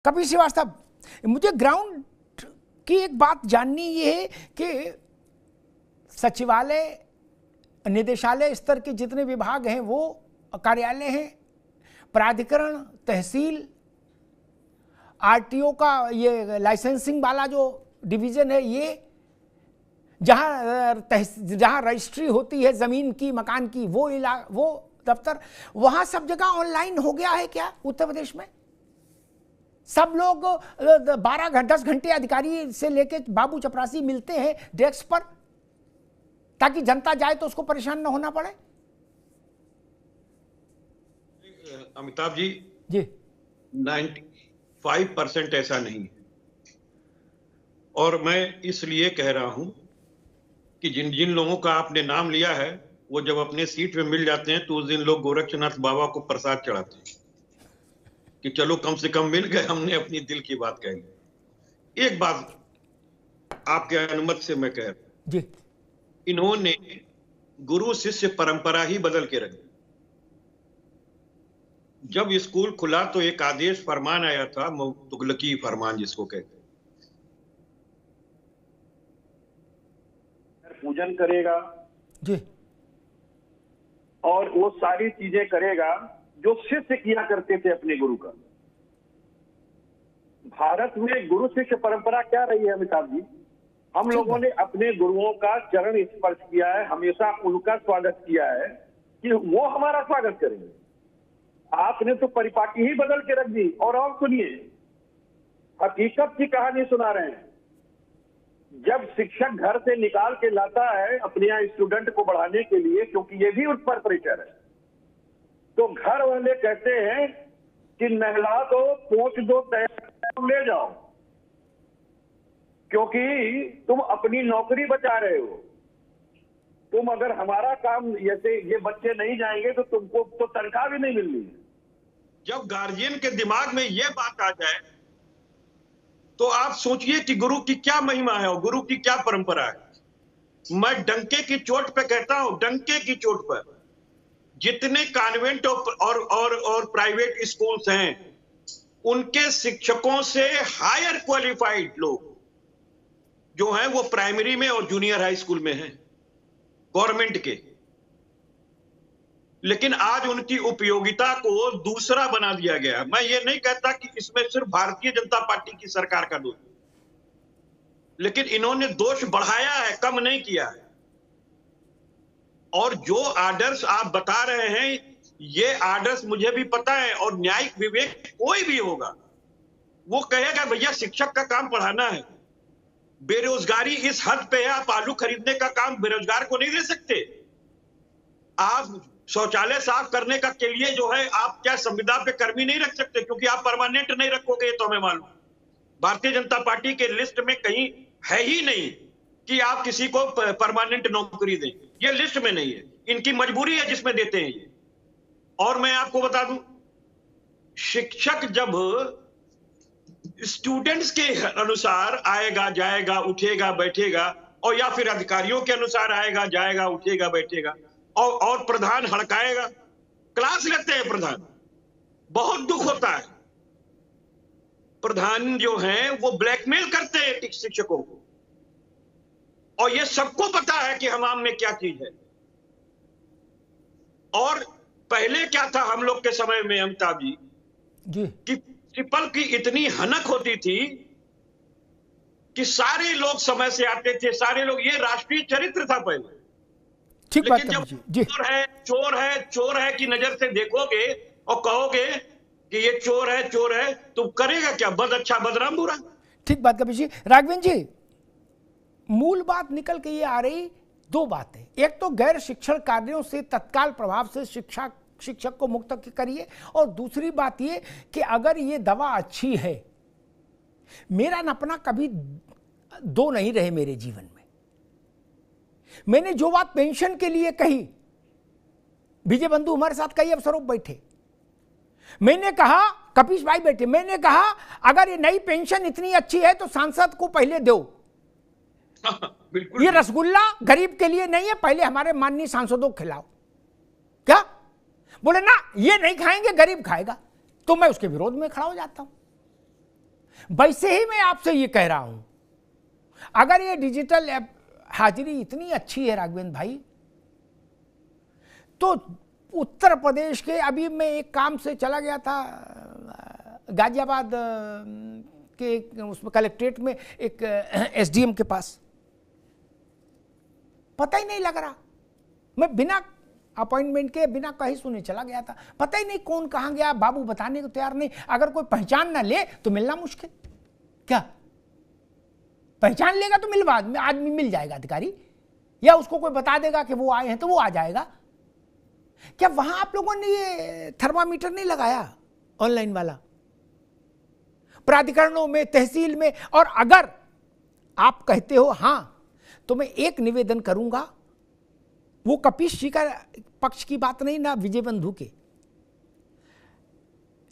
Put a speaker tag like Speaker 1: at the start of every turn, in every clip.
Speaker 1: कपिल श्रीवास्तव, मुझे ग्राउंड की एक बात जाननी ये है कि सचिवालय, निदेशालय स्तर के जितने विभाग हैं वो कार्यालय हैं, प्राधिकरण, तहसील, आरटीओ का ये लाइसेंसिंग वाला जो डिवीजन है, ये जहाँ रजिस्ट्री होती है ज़मीन की, मकान की, वो दफ्तर, वहाँ सब जगह ऑनलाइन हो गया है क्या उत्तर प्रदेश में? सब लोग 10 घंटे अधिकारी से लेके बाबू चपरासी मिलते हैं डेस्क पर, ताकि जनता जाए तो उसको परेशान न होना पड़े।
Speaker 2: अमिताभ जी, 95% ऐसा नहीं है। और मैं इसलिए कह रहा हूं कि जिन जिन लोगों का आपने नाम लिया है, वो जब अपने सीट पे मिल जाते हैं तो उस दिन लोग गोरक्षनाथ बाबा को प्रसाद चढ़ाते हैं कि चलो कम से कम मिल गए, हमने अपनी दिल की बात कह ली। एक बात आपके अनुमति से मैं कह रहा हूं जी, इन्होंने गुरु शिष्य परंपरा ही बदल के रखी। जब स्कूल खुला तो एक आदेश फरमान आया था, तुगलकी फरमान जिसको कहते हैं,
Speaker 3: पूजन करेगा
Speaker 1: जी,
Speaker 3: और वो सारी चीजें करेगा जो शिष्य किया करते थे अपने गुरु का। भारत में गुरु शिष्य परंपरा क्या रही है अमिताभ जी? हम लोगों ने अपने गुरुओं का चरण स्पर्श किया है, हमेशा उनका स्वागत किया है कि वो हमारा स्वागत करेंगे। आपने तो परिपाटी ही बदल के रख दी। और सुनिए, हकीकत की कहानी सुना रहे हैं। जब शिक्षक घर से निकाल के लाता है अपने यहाँ स्टूडेंट को बढ़ाने के लिए, क्योंकि ये भी उस पर प्रेशर है, तो घर वाले कहते हैं कि नहला दो, पोंछ दो, तैयार ले जाओ, क्योंकि तुम अपनी नौकरी बचा रहे हो। तुम अगर हमारा काम, जैसे ये बच्चे नहीं जाएंगे तो तुमको तो तनख्वाह भी नहीं मिलनी है।
Speaker 2: जब गार्जियन के दिमाग में यह बात आ जाए तो आप सोचिए कि गुरु की क्या महिमा है और गुरु की क्या परंपरा है। मैं डंके की चोट पे कहता हूं, डंके की चोट पर जितने कॉन्वेंट और प्राइवेट स्कूल्स हैं, उनके शिक्षकों से हायर क्वालिफाइड लोग जो हैं वो प्राइमरी में और जूनियर हाई स्कूल में हैं, गवर्नमेंट के। लेकिन आज उनकी उपयोगिता को दूसरा बना दिया गया। मैं ये नहीं कहता कि इसमें सिर्फ भारतीय जनता पार्टी की सरकार का दोष, लेकिन इन्होंने दोष बढ़ाया है, कम नहीं किया है। और जो आदर्श आप बता रहे हैं, ये आदर्श मुझे भी पता है, और न्यायिक विवेक कोई भी होगा वो कहेगा भैया शिक्षक का काम पढ़ाना है। बेरोजगारी इस हद पे है, आप आलू खरीदने का काम बेरोजगार को नहीं दे सकते। आप शौचालय साफ करने का के लिए जो है आप क्या संविदा पे कर्मी नहीं रख सकते, क्योंकि आप परमानेंट नहीं रखोगे। ये तो हमें मालूम, भारतीय जनता पार्टी के लिस्ट में कहीं है ही नहीं कि आप किसी को परमानेंट नौकरी दें, ये लिस्ट में नहीं है। इनकी मजबूरी है जिसमें देते हैं ये। और मैं आपको बता दूं, शिक्षक जब स्टूडेंट्स के अनुसार आएगा, जाएगा, उठेगा, बैठेगा, और या फिर अधिकारियों के अनुसार आएगा, जाएगा, उठेगा, बैठेगा, और प्रधान हड़काएगा, क्लास लेते हैं प्रधान, बहुत दुख होता है। प्रधान जो हैं वो ब्लैकमेल करते हैं शिक्षकों को, और ये सबको पता है कि हमाम में क्या चीज है। और पहले क्या था हम लोग के समय में अमिताभ जी कि प्रिंसिपल की इतनी हनक होती थी कि सारे लोग समय से आते थे, सारे लोग, ये राष्ट्रीय चरित्र था पहले। लेकिन जब चोर है की नजर से देखोगे और कहोगे कि ये चोर है, तो करेगा क्या? बद अच्छा बदनाम बुरा।
Speaker 1: ठीक बात कपिल जी। राघवेंद्र जी, मूल बात निकल के ये आ रही, दो बातें। एक तो गैर शिक्षण कार्यों से तत्काल प्रभाव से शिक्षक को मुक्त करिए, और दूसरी बात ये कि अगर ये दवा अच्छी है, मेरा अपना कभी दो नहीं रहे मेरे जीवन में। मैंने जो बात पेंशन के लिए कही, विजय बंधु हमारे साथ कई अवसरों पर बैठे, मैंने कहा, कपीश भाई बैठे, मैंने कहा अगर ये नई पेंशन इतनी अच्छी है तो सांसद को पहले दो। ये रसगुल्ला गरीब के लिए नहीं है, पहले हमारे माननीय सांसदों को खिलाओ। क्या बोले? ना, ये नहीं खाएंगे, गरीब खाएगा। तो मैं उसके विरोध में खड़ा हो जाता हूं। वैसे ही मैं आपसे ये कह रहा हूं, अगर ये डिजिटल ऐप हाजिरी इतनी अच्छी है राघवेंद्र भाई, तो उत्तर प्रदेश के, अभी मैं एक काम से चला गया था गाजियाबाद के उसमें कलेक्ट्रेट में एक एसडीएम के पास, पता ही नहीं लग रहा, मैं बिना अपॉइंटमेंट के बिना कहीं सुने चला गया था, पता ही नहीं कौन कहां गया, बाबू बताने को तैयार नहीं। अगर कोई पहचान ना ले तो मिलना मुश्किल, क्या पहचान लेगा तो मिलवा आदमी मिल जाएगा अधिकारी, या उसको कोई बता देगा कि वो आए हैं तो वो आ जाएगा। क्या वहां आप लोगों ने ये थर्मामीटर नहीं लगाया ऑनलाइन वाला प्राधिकरणों में, तहसील में? और अगर आप कहते हो हां, तो मैं एक निवेदन करूंगा, वो कपीश जी का पक्ष की बात नहीं ना, विजय बंधु के,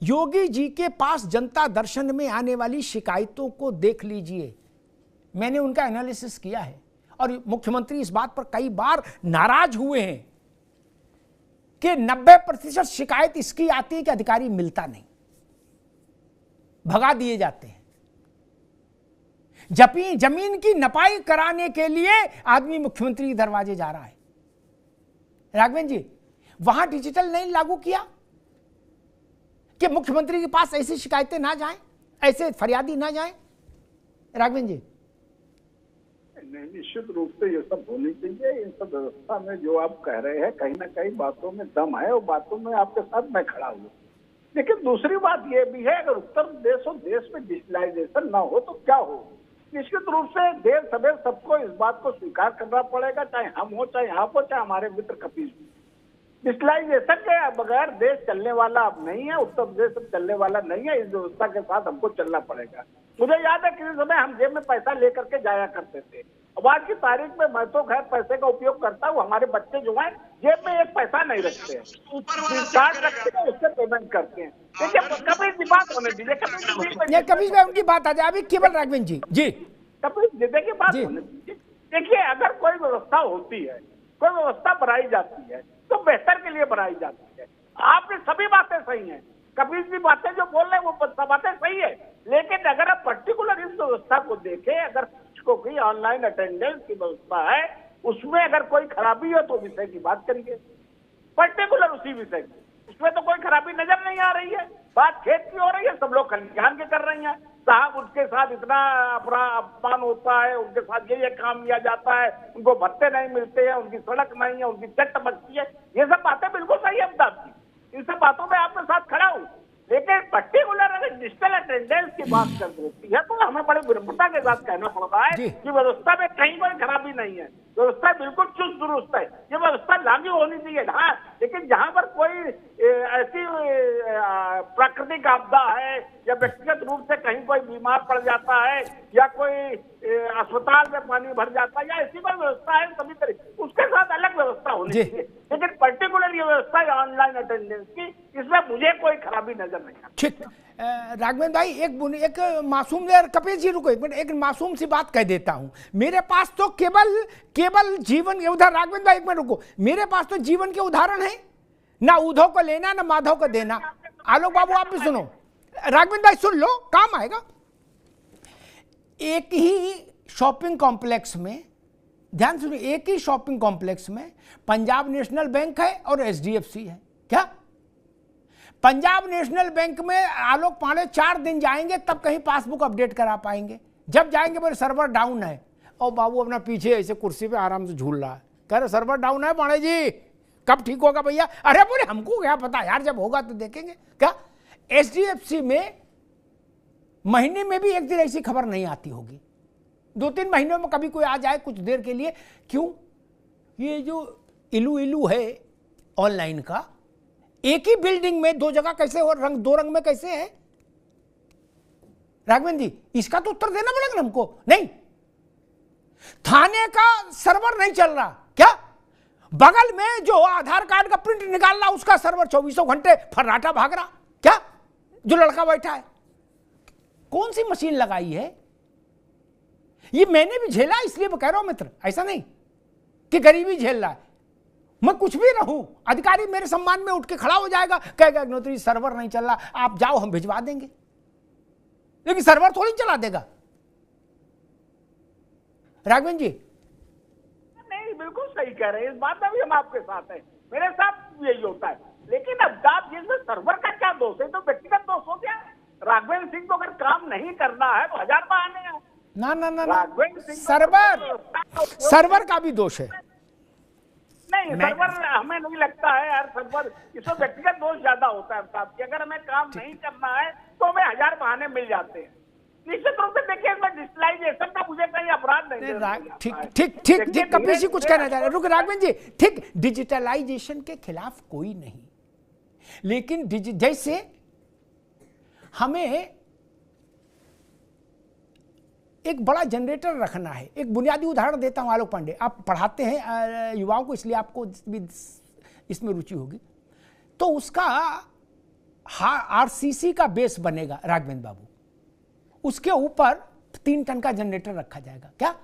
Speaker 1: योगी जी के पास जनता दर्शन में आने वाली शिकायतों को देख लीजिए, मैंने उनका एनालिसिस किया है, और मुख्यमंत्री इस बात पर कई बार नाराज हुए हैं कि 90% शिकायत इसकी आती है कि अधिकारी मिलता नहीं, भगा दिए जाते हैं। जमीन की नपाई कराने के लिए आदमी मुख्यमंत्री के दरवाजे जा रहा है। राघवेंद्र जी, वहां डिजिटल नहीं लागू किया कि मुख्यमंत्री के पास ऐसी शिकायतें ना जाएं, ऐसे फरियादी ना जाएं? राघवेंद्र जी,
Speaker 4: नहीं, निश्चित रूप से ये सब होनी चाहिए। इन सब व्यवस्था में जो आप कह रहे हैं, कहीं ना कहीं बातों में दम है, और बातों में आपके साथ मैं खड़ा हूँ। लेकिन दूसरी बात ये भी है, अगर उत्तर प्रदेश और देश में डिजिटलाइजेशन ना हो तो क्या हो? निश्चित रूप से देर सवेर सबको इस बात को स्वीकार करना पड़ेगा, चाहे हम हो, चाहे आप हो, चाहे हमारे मित्र कपीश हो। डिजिटलाइजेशन के बगैर देश चलने वाला अब नहीं है, उत्तर प्रदेश अब चलने वाला नहीं है। इस व्यवस्था के साथ हमको चलना पड़ेगा। मुझे याद है किसी समय हम जेब में पैसा लेकर के जाया करते थे, अब आज की तारीख में मैं तो खैर पैसे का उपयोग करता हूँ, हमारे बच्चे जो हैं जेब में एक पैसा नहीं रखते हैं, कार्ड रखते हैं, उससे पेमेंट करते हैं। देखिए, कभी भी बात होने दीजिए,
Speaker 1: कभी भी उनकी बात आ जाए। अभी केवल राघवेंद्र जी
Speaker 4: कभी देखिए बात होने दीजिए। देखिए, अगर कोई व्यवस्था होती है, कोई व्यवस्था बनाई जाती है, तो बेहतर के लिए बनाई जाती है। आपकी सभी बातें सही हैं, कभी भी बातें जो बोल रहे हैं वो सब बातें सही है, लेकिन अगर आप पर्टिकुलर इस व्यवस्था को देखें, अगर शिक्षकों की ऑनलाइन अटेंडेंस की व्यवस्था है, उसमें अगर कोई खराबी हो तो विषय की बात करिए, पर्टिकुलर उसी विषय की। उसमें तो कोई खराबी नजर नहीं आ रही है। बात खेत की हो रही है, सब लोग कल्याण के कर रही हैं। साहब, उनके साथ इतना अपमान होता है, उनके साथ ये काम किया जाता है, उनको भत्ते नहीं मिलते हैं, उनकी सड़क नहीं है, उनकी चट बचती है, ये सब बातें बिल्कुल सही है अमिताभ जी, इन सब बातों में आपके साथ खड़ा हूँ। लेकिन पर्टिकुलर अगर डिजिटल अटेंडेंस की बात कर होती है तो हमें बड़े विनम्रता के साथ कहना पड़ रहा है कि व्यवस्था में कहीं कोई खराबी नहीं है, व्यवस्था बिल्कुल चुस्त दुरुस्त है, ये व्यवस्था लागू होनी चाहिए। हाँ, लेकिन जहां पर कोई ऐसी प्राकृतिक आपदा है या व्यक्तिगत रूप से कहीं कोई बीमार पड़ जाता है या कोई अस्पताल में पानी भर जाता है या ऐसी कोई व्यवस्था है सभी तरीके, उसके साथ अलग व्यवस्था होनी चाहिए। लेकिन पर्टिकुलर ये व्यवस्था है ऑनलाइन अटेंडेंस की, इसमें मुझे कोई खराबी नजर नहीं आती।
Speaker 1: ठीक, राघवेंद्र भाई, एक मासूम, कपिल जी रुको एक मिनट, एक मासूम सी बात कह देता हूं। मेरे पास तो केवल जीवन के उदाहरण, राघवेंद्र भाई एक मिनट रुको, मेरे पास तो जीवन के उदाहरण है, ना उद्धव को लेना ना माधव को देना। आलोक बाबू आप भी सुनो, राघवेंद्र भाई सुन लो, काम आएगा। एक ही शॉपिंग कॉम्प्लेक्स में, ध्यान सुनिए, एक ही शॉपिंग कॉम्प्लेक्स में पंजाब नेशनल बैंक है और एचडीएफसी है। क्या पंजाब नेशनल बैंक में आलोक पांडे 4 दिन जाएंगे तब कहीं पासबुक अपडेट करा पाएंगे, जब जाएंगे मेरे सर्वर डाउन है, और बाबू अपना पीछे ऐसे कुर्सी पे आराम से झूल रहा है, कह रहे सर्वर डाउन है पांडे जी, कब ठीक होगा भैया? अरे बोले हमको क्या पता यार, जब होगा तो देखेंगे। क्या एचडीएफसी में महीने में भी एक दिन ऐसी खबर नहीं आती होगी, 2-3 महीनों में कभी कोई आ जाए कुछ देर के लिए। क्यों? ये जो इलू है ऑनलाइन का, एक ही बिल्डिंग में 2 जगह कैसे हो, 2 रंग में कैसे है? राघवेंद्र जी, इसका तो उत्तर देना पड़ेगा हमको। नहीं, थाने का सर्वर नहीं चल रहा, क्या बगल में जो आधार कार्ड का प्रिंट निकाल रहा उसका सर्वर 24 घंटे फर्राटा भाग रहा, क्या जो लड़का बैठा है, कौन सी मशीन लगाई है? ये मैंने भी झेला, इसलिए मैं कह रहा हूं मित्र, ऐसा नहीं कि गरीबी झेल रहा है। मैं कुछ भी रहूं, अधिकारी मेरे सम्मान में उठ के खड़ा हो जाएगा, कहेगा अग्निहोत्री सर्वर नहीं चल रहा, आप जाओ हम भिजवा देंगे। लेकिन सर्वर थोड़ी चला देगा। राघवेंद्र जी
Speaker 4: नहीं, बिल्कुल सही कह रहे हैं, इस बात में भी हम आपके साथ हैं, मेरे साथ यही होता है। लेकिन अब आप जिसमें सर्वर का क्या दोष है, तो व्यक्तिगत दोष हो गया। राघवेंद्र सिंह को अगर काम नहीं करना है तो 1000 बहाने हैं।
Speaker 1: ना ना ना,
Speaker 4: राघवेंद्र सिंह
Speaker 1: सर्वर का भी दोष है।
Speaker 4: नहीं, सर्वर हमें नहीं लगता है यार, सर्वर इसमें व्यक्तिगत दोष ज्यादा होता है साहब कि अगर हमें काम नहीं करना है तो हमें 1000 बहाने मिल जाते हैं। निश्चित रूप से देखिए, इसमें डिजिटलाइजेशन का मुझे कहीं अपराध नहीं।
Speaker 1: ठीक ठीक ठीक ठीक, कपिल जी कुछ कहना चाह रहे हैं, रुक राघवेंद्र जी। ठीक, डिजिटलाइजेशन के खिलाफ कोई नहीं, लेकिन जैसे हमें एक बड़ा जनरेटर रखना है। एक बुनियादी उदाहरण देता हूं, आलोक पांडे, आप पढ़ाते हैं युवाओं को, इसलिए आपको इसमें रुचि होगी। तो उसका आरसीसी का बेस बनेगा राघवेंद्र बाबू, उसके ऊपर 3 टन का जनरेटर रखा जाएगा। क्या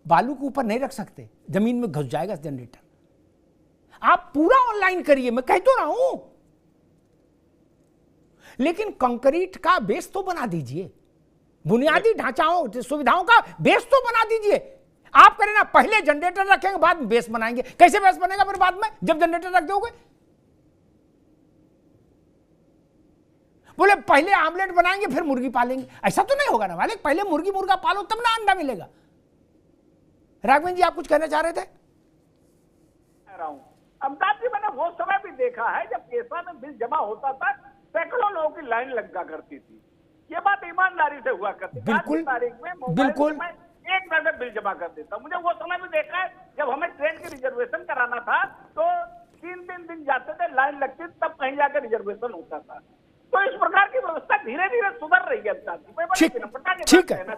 Speaker 1: बालू के ऊपर नहीं रख सकते, जमीन में घुस जाएगा जनरेटर। आप पूरा ऑनलाइन करिए, मैं कह तो रहा हूं, लेकिन कंक्रीट का बेस तो बना दीजिए, बुनियादी ढांचाओं सुविधाओं का बेस तो बना दीजिए। आप करें ना, पहले जनरेटर रखेंगे बाद में बेस बनाएंगे। कैसे बेस बनेगा फिर बाद में, जब जनरेटर रख दोगे? बोले पहले आमलेट बनाएंगे फिर मुर्गी पालेंगे, ऐसा तो नहीं होगा ना मालिक। पहले मुर्गी मुर्गा पालो तब ना अंडा मिलेगा। राघवेंद्र जी आप कुछ कहना चाह रहे थे?
Speaker 4: अमिताभ जी, मैंने वो समय भी देखा है जब केसवा में बिल जमा होता था, सैकड़ों लोगों की लाइन लगा करती थी। ये बात ईमानदारी से हुआ करती।
Speaker 1: बिल्कुल
Speaker 4: तारीख में
Speaker 1: बिल्कुल,
Speaker 4: मैं एक नजर बिल जमा कर देता। मुझे वो समय भी देखा है जब हमें ट्रेन की रिजर्वेशन कराना था तो 3-3 दिन जाते थे, लाइन लगती, तब कहीं जाकर रिजर्वेशन होता था। तो इस प्रकार की व्यवस्था धीरे धीरे सुधर रही है।
Speaker 1: ठीक है।